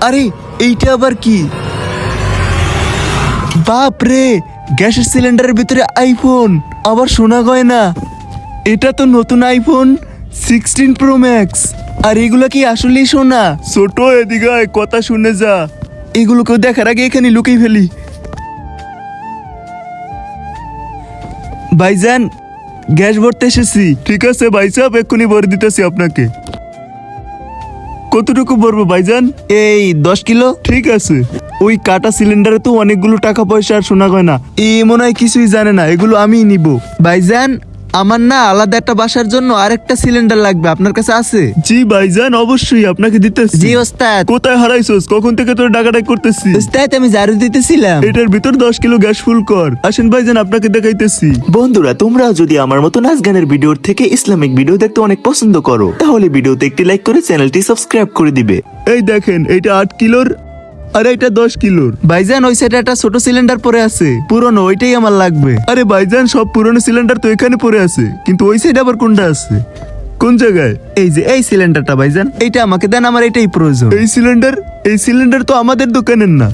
আরে এইটা আবার কি? বাপ রে, গ্যাসের সিলিন্ডারের ভিতরে আইফোন, আবার সোনা গয়না। এটা তো নতুন আইফোন 16 প্রো ম্যাক্স। আর এগুলা কি আসলেই সোনা? ছোট এদিকে আয়, কথা শুনে যা। এগুলোকে দেখার আগে এখানে লুকিয়ে ফেলি। ভাইজান, গ্যাস ভরতে এসেছি। ঠিক আছে ভাই সাহেব, এক্ষুনি ভরে দিতেছি আপনাকে। কতটুকু ভরবো ভাইজান? এই 10 কিলো। ঠিক আছে। ওই কাটা সিলিন্ডারে তো অনেকগুলো টাকা পয়সা আর সোনা গয়না। মনে হয় কিছুই জানে না, এগুলো আমিই নিব। ভাইজান, আমার না আলাদা একটা বাসার জন্য আরেকটা সিলিন্ডার লাগবে, আপনার কাছে আছে? জি ভাইজান, অবশ্যই আপনাকে দিতেছি। জি ওস্তাদ। কোথায় হারাইছস? কখন থেকে তোর ডাকাডাকি করতেছি? ওস্তাদ, আমি ঝাড়ু দিতেছিলাম। এটার ভিতর 10 কিলো গ্যাস ফুল কর। আসেন ভাইজান, আপনাকে দেখাইতেছি। বন্ধুরা, তোমরা যদি আমার মতো নাচ গানের ভিডিওর থেকে ইসলামিক ভিডিও দেখতে অনেক পছন্দ করো, তাহলে ভিডিওতে একটি লাইক করে চ্যানেলটি সাবস্ক্রাইব করে দিবে। এই দেখেন, এইটা 8 কিলোর আর এটা 10 কিলোর। ভাইজান, ওই সাইডে একটা ছোট সিলিন্ডার পড়ে আছে, পুরনো, ওইটাই আমার লাগবে। আরে ভাইজান, সব পুরনো সিলিন্ডার তো এখানে পড়ে আছে, কিন্তু ওই সাইডে আবার কোনটা আছে? কোন জায়গায়? এই যে এই সিলিন্ডারটা ভাইজান, এইটা আমাকে দেন, আমার এটাই প্রয়োজন। এই সিলিন্ডার তো আমাদের দোকানের না।